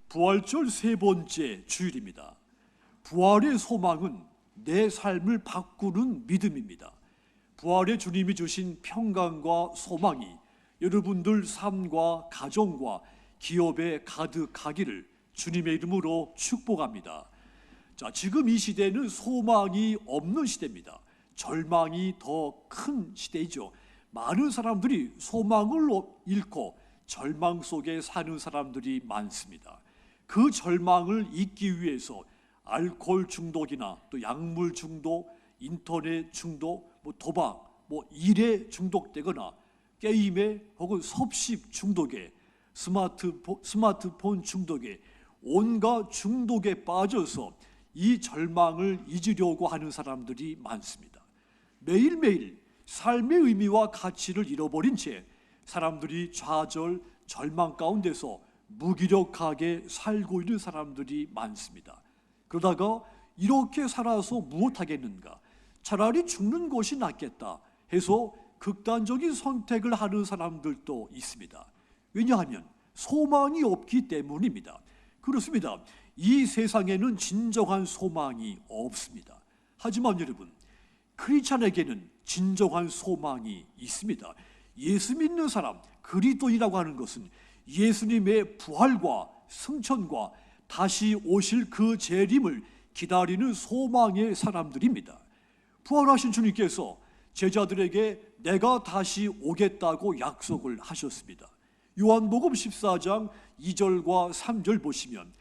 부활절 세 번째 주일입니다. 부활의 소망은 내 삶을 바꾸는 믿음입니다. 부활의 주님이 주신 평강과 소망이 여러분들 삶과 가정과 기업에 가득하기를 주님의 이름으로 축복합니다. 자, 지금 이 시대는 소망이 없는 시대입니다. 절망이 더 큰 시대이죠. 많은 사람들이 소망을 잃고 절망 속에 사는 사람들이 많습니다. 그 절망을 잊기 위해서 알코올 중독이나 또 약물 중독, 인터넷 중독, 도박, 일에 중독되거나 게임에 혹은 섭식 중독에 스마트폰 중독에 온갖 중독에 빠져서 이 절망을 잊으려고 하는 사람들이 많습니다. 매일매일 삶의 의미와 가치를 잃어버린 채 사람들이 좌절, 절망 가운데서 무기력하게 살고 있는 사람들이 많습니다. 그러다가 이렇게 살아서 무엇하겠는가? 차라리 죽는 것이 낫겠다 해서 극단적인 선택을 하는 사람들도 있습니다. 왜냐하면 소망이 없기 때문입니다. 그렇습니다. 이 세상에는 진정한 소망이 없습니다. 하지만 여러분, 크리스찬에게는 진정한 소망이 있습니다. 예수 믿는 사람, 그리스도인이라고 하는 것은 예수님의 부활과 승천과 다시 오실 그 재림을 기다리는 소망의 사람들입니다. 부활하신 주님께서 제자들에게 내가 다시 오겠다고 약속을 하셨습니다. 요한복음 14장 2절과 3절 보시면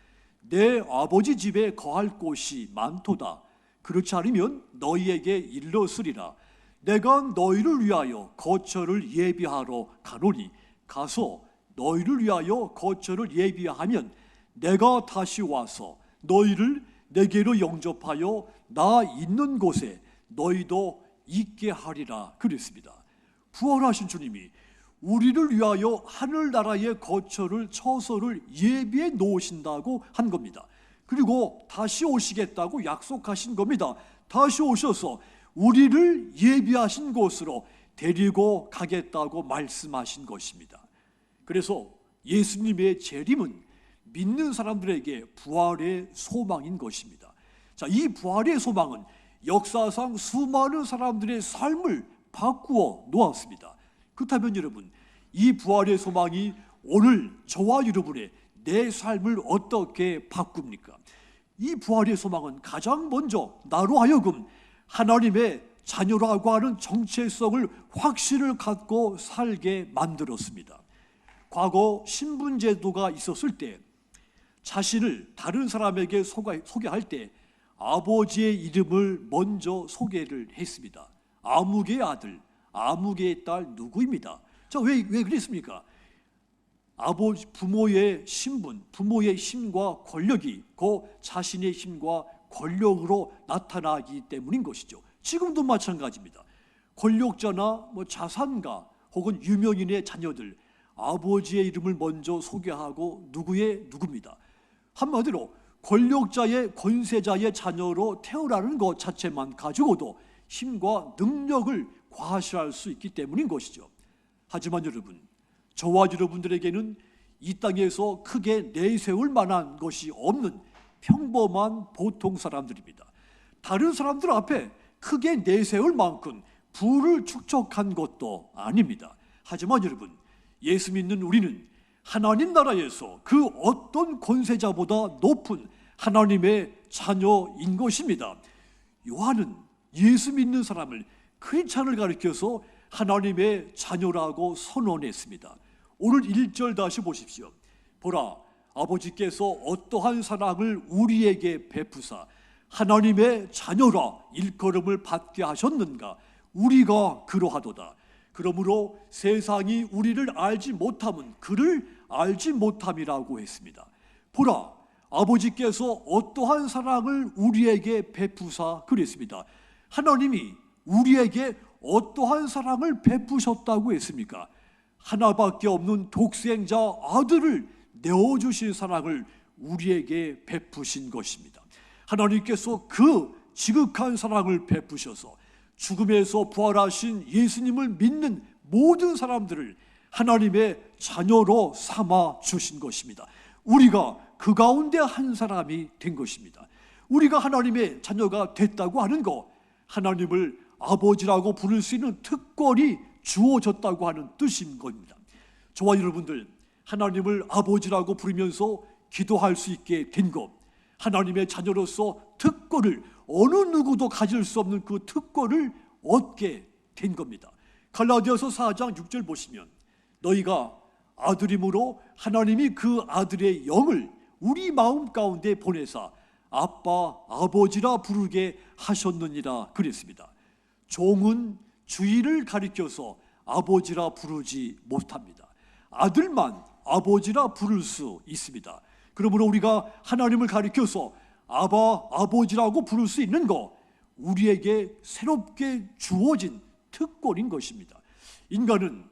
내 아버지 집에 거할 곳이 많도다. 그렇지 않으면 너희에게 일러쓰리라. 내가 너희를 위하여 거처를 예비하러 가노니 가서 너희를 위하여 거처를 예비하면 내가 다시 와서 너희를 내게로 영접하여 나 있는 곳에 너희도 있게 하리라 그랬습니다. 부활하신 주님이 우리를 위하여 하늘나라의 거처를 처소를 예비해 놓으신다고 한 겁니다. 그리고 다시 오시겠다고 약속하신 겁니다. 다시 오셔서 우리를 예비하신 곳으로 데리고 가겠다고 말씀하신 것입니다. 그래서 예수님의 재림은 믿는 사람들에게 부활의 소망인 것입니다. 자, 이 부활의 소망은 역사상 수많은 사람들의 삶을 바꾸어 놓았습니다. 그렇다면 여러분, 이 부활의 소망이 오늘 저와 여러분의 내 삶을 어떻게 바꿉니까? 이 부활의 소망은 가장 먼저 나로 하여금 하나님의 자녀라고 하는 정체성을 확신을 갖고 살게 만들었습니다. 과거 신분제도가 있었을 때 자신을 다른 사람에게 소개할 때 아버지의 이름을 먼저 소개를 했습니다. 아무개의 아들, 아무개의 딸 누구입니다. 자, 왜 그랬습니까? 부모의 신분, 부모의 힘과 권력이 그 자신의 힘과 권력으로 나타나기 때문인 것이죠. 지금도 마찬가지입니다. 권력자나 자산가 혹은 유명인의 자녀들, 아버지의 이름을 먼저 소개하고 누구입니다. 한마디로 권력자의 권세자의 자녀로 태어나는 것 자체만 가지고도 힘과 능력을 과시할 수 있기 때문인 것이죠. 하지만 여러분, 저와 여러분들에게는 이 땅에서 크게 내세울 만한 것이 없는 평범한 보통 사람들입니다. 다른 사람들 앞에 크게 내세울 만큼 부를 축적한 것도 아닙니다. 하지만 여러분, 예수 믿는 우리는 하나님 나라에서 그 어떤 권세자보다 높은 하나님의 자녀인 것입니다. 요한은 예수 믿는 사람을 크리스찬을 가리켜서 하나님의 자녀라고 선언했습니다. 오늘 1절 다시 보십시오. 보라, 아버지께서 어떠한 사랑을 우리에게 베푸사 하나님의 자녀라 일컬음을 받게 하셨는가. 우리가 그러하도다. 그러므로 세상이 우리를 알지 못함은 그를 알지 못함이라고 했습니다. 보라, 아버지께서 어떠한 사랑을 우리에게 베푸사 그랬습니다. 하나님이 우리에게 어떠한 사랑을 베푸셨다고 했습니까? 하나밖에 없는 독생자 아들을 내어주신 사랑을 우리에게 베푸신 것입니다. 하나님께서 그 지극한 사랑을 베푸셔서 죽음에서 부활하신 예수님을 믿는 모든 사람들을 하나님의 자녀로 삼아 주신 것입니다. 우리가 그 가운데 한 사람이 된 것입니다. 우리가 하나님의 자녀가 됐다고 하는 것, 하나님을 아버지라고 부를 수 있는 특권이 주어졌다고 하는 뜻인 겁니다. 저와 여러분들, 하나님을 아버지라고 부르면서 기도할 수 있게 된 것, 하나님의 자녀로서 특권을, 어느 누구도 가질 수 없는 그 특권을 얻게 된 겁니다. 갈라디아서 4장 6절 보시면, 너희가 아들임으로 하나님이 그 아들의 영을 우리 마음 가운데 보내사 아빠, 아버지라 부르게 하셨느니라 그랬습니다. 종은 주인을 가리켜서 아버지라 부르지 못합니다. 아들만 아버지라 부를 수 있습니다. 그러므로 우리가 하나님을 가리켜서 아바, 아버지라고 부를 수 있는 것, 우리에게 새롭게 주어진 특권인 것입니다. 인간은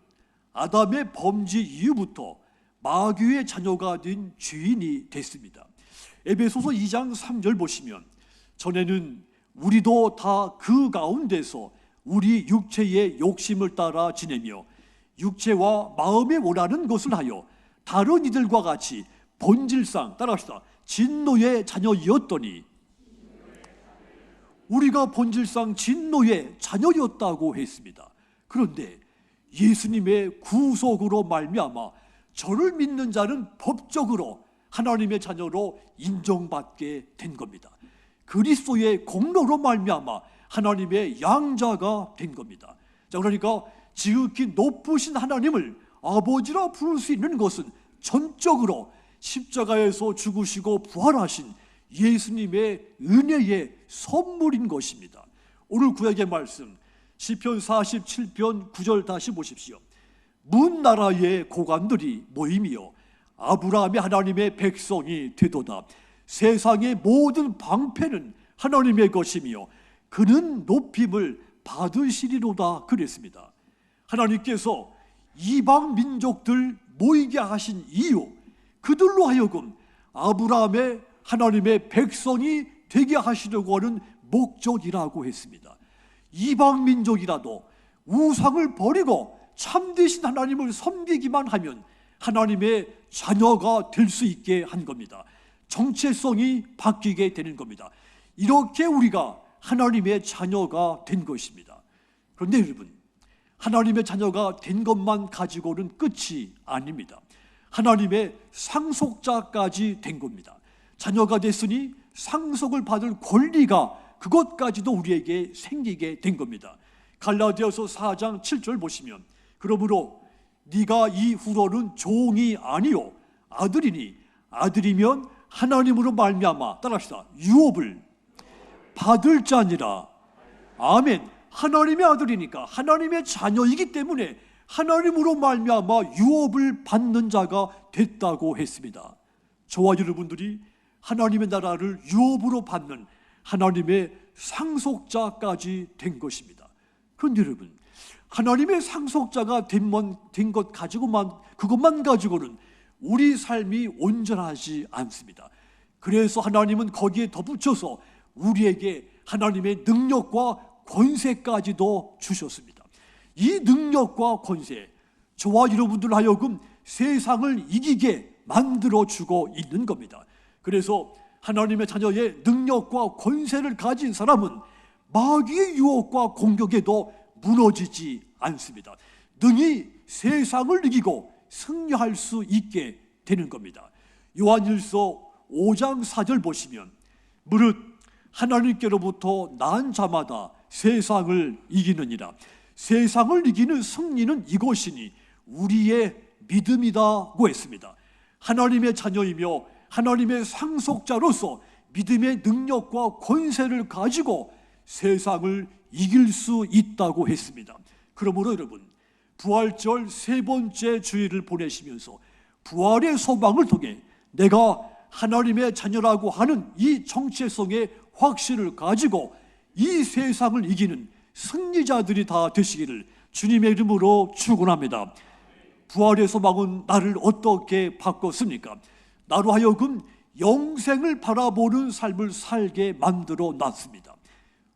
아담의 범죄 이후부터 마귀의 자녀가 된 죄인이 됐습니다. 에베소서 2장 3절 보시면, 전에는 우리도 다 그 가운데서 우리 육체의 욕심을 따라 지내며 육체와 마음에 원하는 것을 하여 다른 이들과 같이 본질상, 따라합시다, 진노의 자녀이었더니, 우리가 본질상 진노의 자녀였다고 했습니다. 그런데 예수님의 구속으로 말미암아 저를 믿는 자는 법적으로 하나님의 자녀로 인정받게 된 겁니다. 그리스도의 공로로 말미암아 하나님의 양자가 된 겁니다. 자, 그러니까 지극히 높으신 하나님을 아버지라 부를 수 있는 것은 전적으로 십자가에서 죽으시고 부활하신 예수님의 은혜의 선물인 것입니다. 오늘 구약의 말씀 시편 47편 9절 다시 보십시오. 문 나라의 고관들이 모이며 아브라함의 하나님의 백성이 되도다. 세상의 모든 방패는 하나님의 것이며 그는 높임을 받으시리로다 그랬습니다. 하나님께서 이방 민족들 모이게 하신 이유, 그들로 하여금 아브라함의 하나님의 백성이 되게 하시려고 하는 목적이라고 했습니다. 이방 민족이라도 우상을 버리고 참되신 하나님을 섬기기만 하면 하나님의 자녀가 될 수 있게 한 겁니다. 정체성이 바뀌게 되는 겁니다. 이렇게 우리가 하나님의 자녀가 된 것입니다. 그런데 여러분, 하나님의 자녀가 된 것만 가지고는 끝이 아닙니다. 하나님의 상속자까지 된 겁니다. 자녀가 됐으니 상속을 받을 권리가, 그것까지도 우리에게 생기게 된 겁니다. 갈라디아서 4장 7절 보시면, 그러므로 네가 이후로는 종이 아니요 아들이니 아들이면 하나님으로 말미암아, 따라합시다, 유업을 받을 자니라. 아멘. 하나님의 아들이니까, 하나님의 자녀이기 때문에 하나님으로 말미암아 유업을 받는 자가 됐다고 했습니다. 저와 여러분들이 하나님의 나라를 유업으로 받는 하나님의 상속자까지 된 것입니다. 그런데 여러분, 하나님의 상속자가 된 것 가지고만, 그것만 가지고는 우리 삶이 온전하지 않습니다. 그래서 하나님은 거기에 덧붙여서 우리에게 하나님의 능력과 권세까지도 주셨습니다. 이 능력과 권세, 저와 여러분들 하여금 세상을 이기게 만들어주고 있는 겁니다. 그래서 하나님의 자녀의 능력과 권세를 가진 사람은 마귀의 유혹과 공격에도 무너지지 않습니다. 능히 세상을 이기고 승리할 수 있게 되는 겁니다. 요한일서 5장 4절 보시면, 무릇 하나님께로부터 난 자마다 세상을 이기느니라. 세상을 이기는 승리는 이것이니 우리의 믿음이다고 했습니다. 하나님의 자녀이며 하나님의 상속자로서 믿음의 능력과 권세를 가지고 세상을 이길 수 있다고 했습니다. 그러므로 여러분, 부활절 세 번째 주일을 보내시면서 부활의 소망을 통해 내가 하나님의 자녀라고 하는 이 정체성의 확신을 가지고 이 세상을 이기는 승리자들이 다 되시기를 주님의 이름으로 축원합니다. 부활의 소망은 나를 어떻게 바꿨습니까? 나로 하여금 영생을 바라보는 삶을 살게 만들어 놨습니다.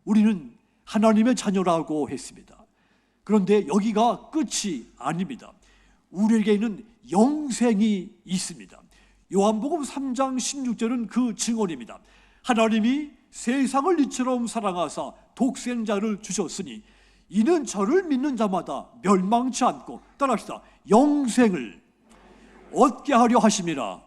우리는 하나님의 자녀라고 했습니다. 그런데 여기가 끝이 아닙니다. 우리에게는 영생이 있습니다. 요한복음 3장 16절은 그 증언입니다. 하나님이 세상을 이처럼 사랑하사 독생자를 주셨으니 이는 저를 믿는 자마다 멸망치 않고, 따라합시다, 영생을 얻게 하려 하심이라.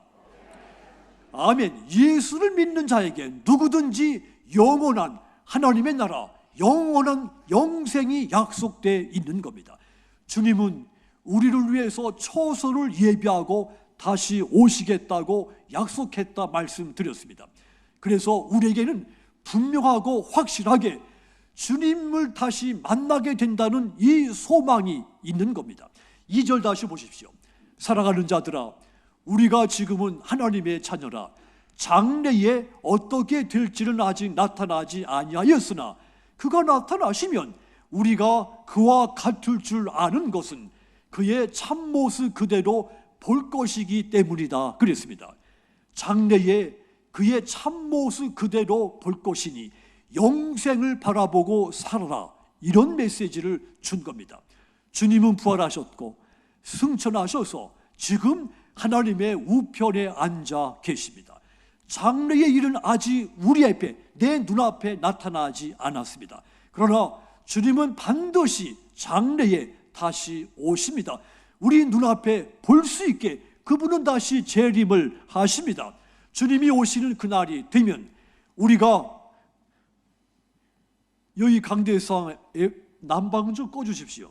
아멘. 예수를 믿는 자에게 누구든지 영원한 하나님의 나라, 영원한 영생이 약속되어 있는 겁니다. 주님은 우리를 위해서 처소를 예비하고 다시 오시겠다고 약속했다 말씀드렸습니다. 그래서 우리에게는 분명하고 확실하게 주님을 다시 만나게 된다는 이 소망이 있는 겁니다. 2절 다시 보십시오. 사랑하는 자들아, 우리가 지금은 하나님의 자녀라. 장래에 어떻게 될지는 아직 나타나지 아니하였으나 그가 나타나시면 우리가 그와 같을 줄 아는 것은 그의 참모습 그대로 볼 것이기 때문이다 그랬습니다. 장래에 그의 참모습 그대로 볼 것이니 영생을 바라보고 살아라, 이런 메시지를 준 겁니다. 주님은 부활하셨고 승천하셔서 지금 하나님의 우편에 앉아 계십니다. 장래의 일은 아직 우리 앞에, 내 눈앞에 나타나지 않았습니다. 그러나 주님은 반드시 장래에 다시 오십니다. 우리 눈앞에 볼 수 있게 그분은 다시 재림을 하십니다. 주님이 오시는 그날이 되면 우리가, 여기 강대상 난방 좀 꺼주십시오.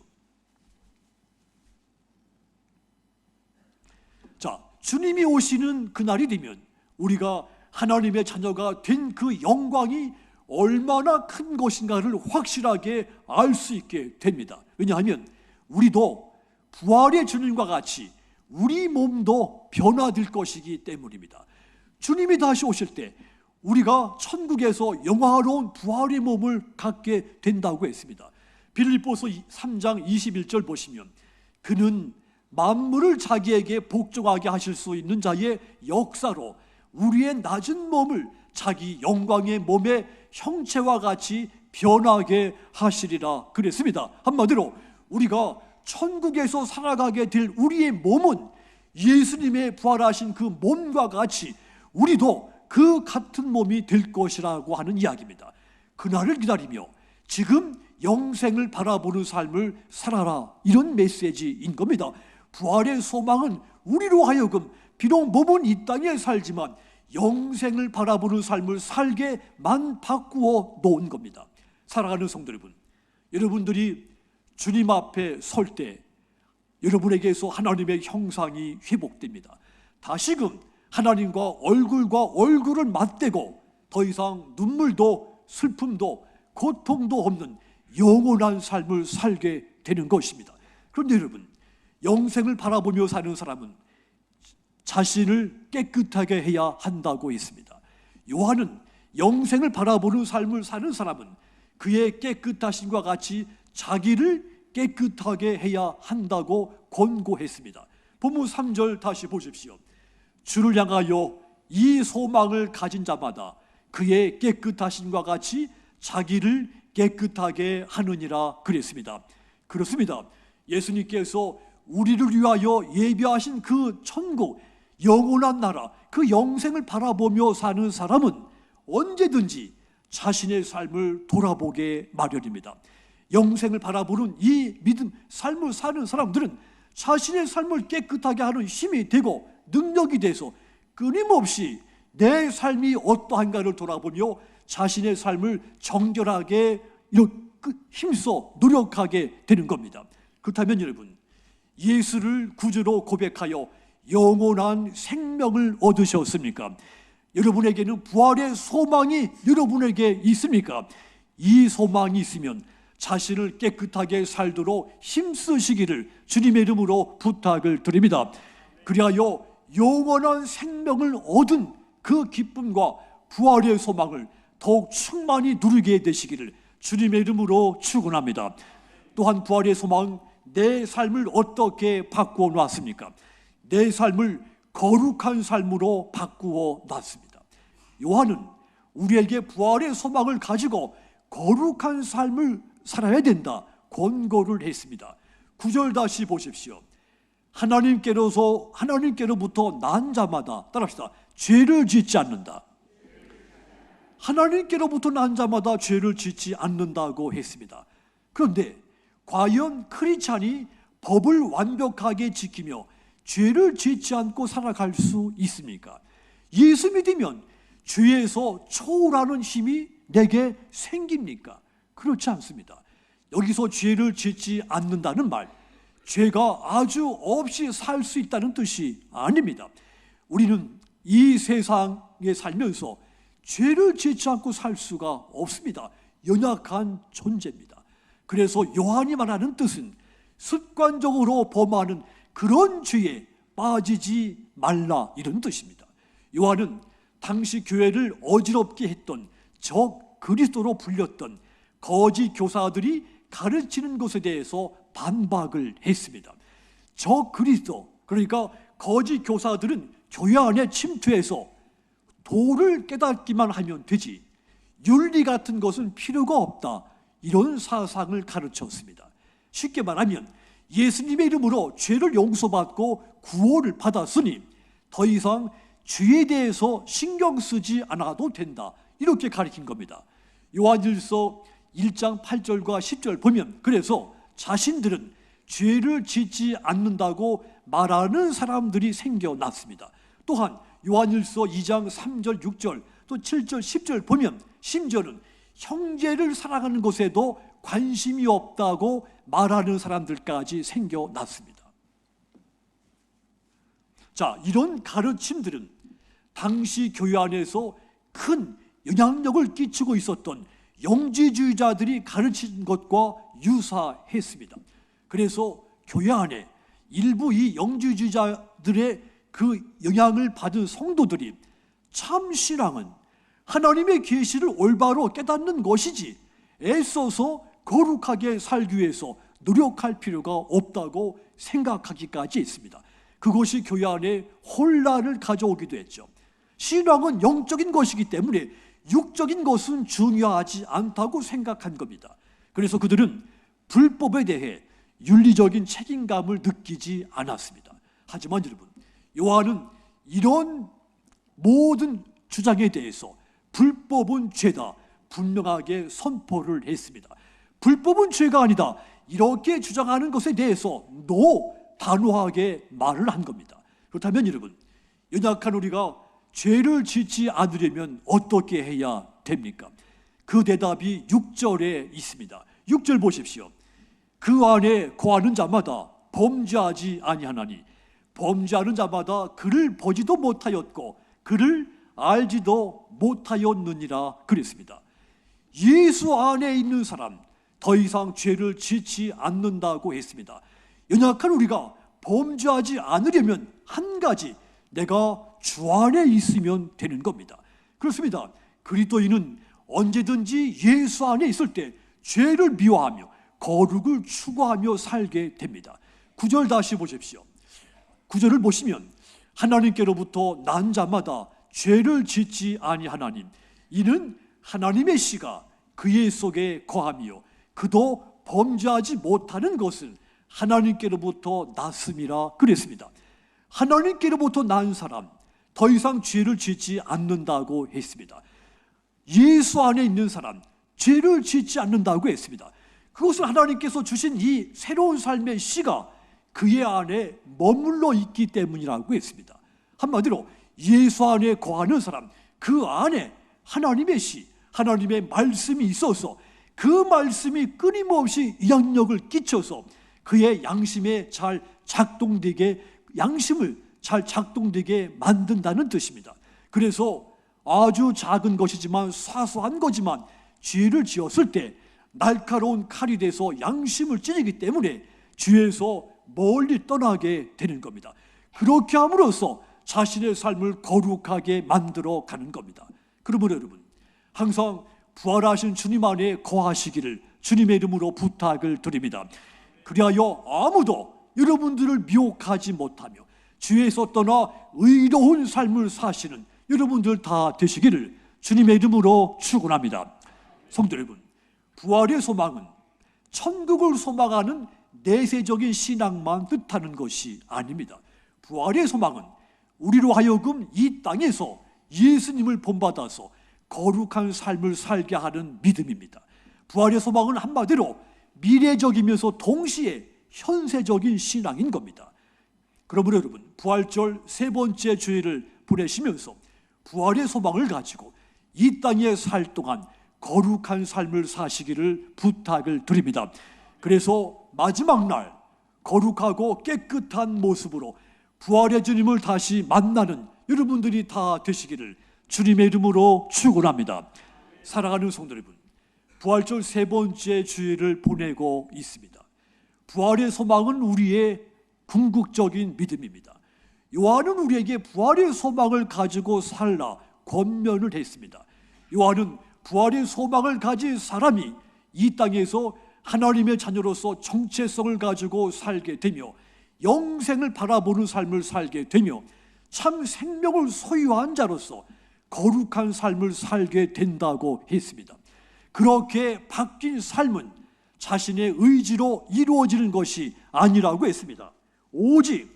자, 주님이 오시는 그날이 되면 우리가 하나님의 자녀가 된 그 영광이 얼마나 큰 것인가를 확실하게 알 수 있게 됩니다. 왜냐하면 우리도 부활의 주님과 같이 우리 몸도 변화될 것이기 때문입니다. 주님이 다시 오실 때 우리가 천국에서 영화로운 부활의 몸을 갖게 된다고 했습니다. 빌립보서 3장 21절 보시면 그는 만물을 자기에게 복종하게 하실 수 있는 자의 역사로 우리의 낮은 몸을 자기 영광의 몸의 형체와 같이 변하게 하시리라 그랬습니다. 한마디로 우리가 천국에서 살아가게 될 우리의 몸은 예수님의 부활하신 그 몸과 같이 우리도 그 같은 몸이 될 것이라고 하는 이야기입니다. 그날을 기다리며 지금 영생을 바라보는 삶을 살아라, 이런 메시지인 겁니다. 부활의 소망은 우리로 하여금 비록 몸은 이 땅에 살지만 영생을 바라보는 삶을 살게만 바꾸어 놓은 겁니다. 사랑하는 성도 여러분, 여러분들이 주님 앞에 설 때 여러분에게서 하나님의 형상이 회복됩니다. 다시금 하나님과 얼굴과 얼굴을 맞대고 더 이상 눈물도 슬픔도 고통도 없는 영원한 삶을 살게 되는 것입니다. 그런데 여러분, 영생을 바라보며 사는 사람은 자신을 깨끗하게 해야 한다고 했습니다. 요한은 영생을 바라보는 삶을 사는 사람은 그의 깨끗하심과 같이 자기를 깨끗하게 해야 한다고 권고했습니다. 본문 3절 다시 보십시오. 주를 향하여 이 소망을 가진 자마다 그의 깨끗하심과 같이 자기를 깨끗하게 하느니라 그랬습니다. 그렇습니다. 예수님께서 우리를 위하여 예비하신 그 천국, 영원한 나라, 그 영생을 바라보며 사는 사람은 언제든지 자신의 삶을 돌아보게 마련입니다. 영생을 바라보는 이 믿음, 삶을 사는 사람들은 자신의 삶을 깨끗하게 하는 힘이 되고 능력이 돼서 끊임없이 내 삶이 어떠한가를 돌아보며 자신의 삶을 정결하게 힘써 노력하게 되는 겁니다. 그렇다면 여러분, 예수를 구주로 고백하여 영원한 생명을 얻으셨습니까? 여러분에게는 부활의 소망이 여러분에게 있습니까? 이 소망이 있으면 자신을 깨끗하게 살도록 힘쓰시기를 주님의 이름으로 부탁을 드립니다. 그리하여 영원한 생명을 얻은 그 기쁨과 부활의 소망을 더욱 충만히 누리게 되시기를 주님의 이름으로 축원합니다. 또한 부활의 소망은 내 삶을 어떻게 바꾸어 놨습니까? 내 삶을 거룩한 삶으로 바꾸어 놨습니다. 요한은 우리에게 부활의 소망을 가지고 거룩한 삶을 살아야 된다 권고를 했습니다. 9절 다시 보십시오. 하나님께로부터 난 자마다, 따라합시다, 죄를 짓지 않는다. 하나님께로부터 난 자마다 죄를 짓지 않는다고 했습니다. 그런데 과연 크리스찬이 법을 완벽하게 지키며 죄를 짓지 않고 살아갈 수 있습니까? 예수 믿으면 죄에서 초월하는 힘이 내게 생깁니까? 그렇지 않습니다. 여기서 죄를 짓지 않는다는 말, 죄가 아주 없이 살 수 있다는 뜻이 아닙니다. 우리는 이 세상에 살면서 죄를 짓지 않고 살 수가 없습니다. 연약한 존재입니다. 그래서 요한이 말하는 뜻은 습관적으로 범하는 그런 죄에 빠지지 말라, 이런 뜻입니다. 요한은 당시 교회를 어지럽게 했던 적 그리스도로 불렸던 거짓 교사들이 가르치는 것에 대해서 반박을 했습니다. 적 그리스도, 그러니까 거짓 교사들은 교회 안에 침투해서 도를 깨닫기만 하면 되지 윤리 같은 것은 필요가 없다, 이런 사상을 가르쳤습니다. 쉽게 말하면 예수님의 이름으로 죄를 용서받고 구원을 받았으니 더 이상 죄에 대해서 신경 쓰지 않아도 된다, 이렇게 가르친 겁니다. 요한일서 1장 8절과 10절 보면, 그래서 자신들은 죄를 짓지 않는다고 말하는 사람들이 생겨났습니다. 또한 요한일서 2장 3절 6절 또 7절 10절 보면 심지어는 형제를 사랑하는 것에도 관심이 없다고 말하는 사람들까지 생겨났습니다. 자, 이런 가르침들은 당시 교회 안에서 큰 영향력을 끼치고 있었던 영지주의자들이 가르친 것과 유사했습니다. 그래서 교회 안에 일부 이 영지주의자들의 그 영향을 받은 성도들이 참 신앙은 하나님의 계시를 올바로 깨닫는 것이지 애써서 거룩하게 살기 위해서 노력할 필요가 없다고 생각하기까지 했습니다. 그것이 교회 안에 혼란을 가져오기도 했죠. 신앙은 영적인 것이기 때문에 육적인 것은 중요하지 않다고 생각한 겁니다. 그래서 그들은 불법에 대해 윤리적인 책임감을 느끼지 않았습니다. 하지만 여러분, 요한은 이런 모든 주장에 대해서 불법은 죄다, 분명하게 선포를 했습니다. 불법은 죄가 아니다, 이렇게 주장하는 것에 대해서 단호하게 말을 한 겁니다. 그렇다면 여러분, 연약한 우리가 죄를 짓지 않으려면 어떻게 해야 됩니까? 그 대답이 6절에 있습니다. 6절 보십시오. 그 안에 거하는 자마다 범죄하지 아니하나니 범죄하는 자마다 그를 보지도 못하였고 그를 알지도 못하였느니라 그랬습니다. 예수 안에 있는 사람, 더 이상 죄를 짓지 않는다고 했습니다. 연약한 우리가 범죄하지 않으려면 한 가지, 내가 주 안에 있으면 되는 겁니다. 그렇습니다. 그리스도인은 언제든지 예수 안에 있을 때 죄를 미워하며 거룩을 추구하며 살게 됩니다. 9절 다시 보십시오. 9절을 보시면 하나님께로부터 난 자마다 죄를 짓지 아니하나니 이는 하나님의 씨가 그의 속에 거하며 그도 범죄하지 못하는 것은 하나님께로부터 났음이라 그랬습니다. 하나님께로부터 난 사람, 더 이상 죄를 짓지 않는다고 했습니다. 예수 안에 있는 사람, 죄를 짓지 않는다고 했습니다. 그것은 하나님께서 주신 이 새로운 삶의 씨가 그의 안에 머물러 있기 때문이라고 했습니다. 한마디로 예수 안에 거하는 사람, 그 안에 하나님의 씨, 하나님의 말씀이 있어서 그 말씀이 끊임없이 영향력을 끼쳐서 그의 양심을 잘 작동되게 만든다는 뜻입니다. 그래서 아주 작은 것이지만 사소한 거지만 죄를 지었을 때 날카로운 칼이 돼서 양심을 찌르기 때문에 죄에서 멀리 떠나게 되는 겁니다. 그렇게 함으로써 자신의 삶을 거룩하게 만들어 가는 겁니다. 그러므로 여러분, 항상 부활하신 주님 안에 거하시기를 주님의 이름으로 부탁을 드립니다. 그리하여 아무도 여러분들을 미혹하지 못하며 죄에서 떠나 의로운 삶을 사시는 여러분들 다 되시기를 주님의 이름으로 축원합니다. 성도 여러분, 부활의 소망은 천국을 소망하는 내세적인 신앙만 뜻하는 것이 아닙니다. 부활의 소망은 우리로 하여금 이 땅에서 예수님을 본받아서 거룩한 삶을 살게 하는 믿음입니다. 부활의 소망은 한마디로 미래적이면서 동시에 현세적인 신앙인 겁니다. 그러므로 여러분, 부활절 세 번째 주일을 보내시면서 부활의 소망을 가지고 이 땅에 살 동안 거룩한 삶을 사시기를 부탁을 드립니다. 그래서 마지막 날 거룩하고 깨끗한 모습으로 부활의 주님을 다시 만나는 여러분들이 다 되시기를 주님의 이름으로 축원합니다. 사랑하는 성도 여러분, 부활절 세 번째 주일을 보내고 있습니다. 부활의 소망은 우리의 궁극적인 믿음입니다. 요한은 우리에게 부활의 소망을 가지고 살라 권면을 했습니다. 요한은 부활의 소망을 가진 사람이 이 땅에서 하나님의 자녀로서 정체성을 가지고 살게 되며 영생을 바라보는 삶을 살게 되며 참 생명을 소유한 자로서 거룩한 삶을 살게 된다고 했습니다. 그렇게 바뀐 삶은 자신의 의지로 이루어지는 것이 아니라고 했습니다. 오직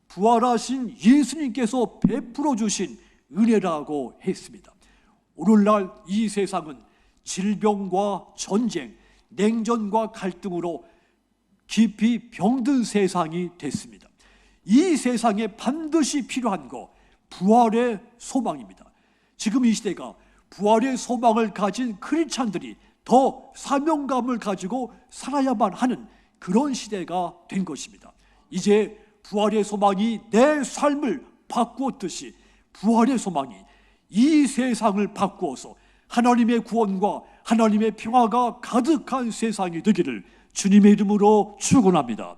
부활하신 예수님께서 베풀어 주신 은혜라고 했습니다. 오늘날 이 세상은 질병과 전쟁, 냉전과 갈등으로 깊이 병든 세상이 됐습니다. 이 세상에 반드시 필요한 거 부활의 소망입니다. 지금 이 시대가 부활의 소망을 가진 크리스찬들이 더 사명감을 가지고 살아야만 하는 그런 시대가 된 것입니다. 이제 부활의 소망이 내 삶을 바꾸었듯이 부활의 소망이 이 세상을 바꾸어서 하나님의 구원과 하나님의 평화가 가득한 세상이 되기를 주님의 이름으로 축원합니다.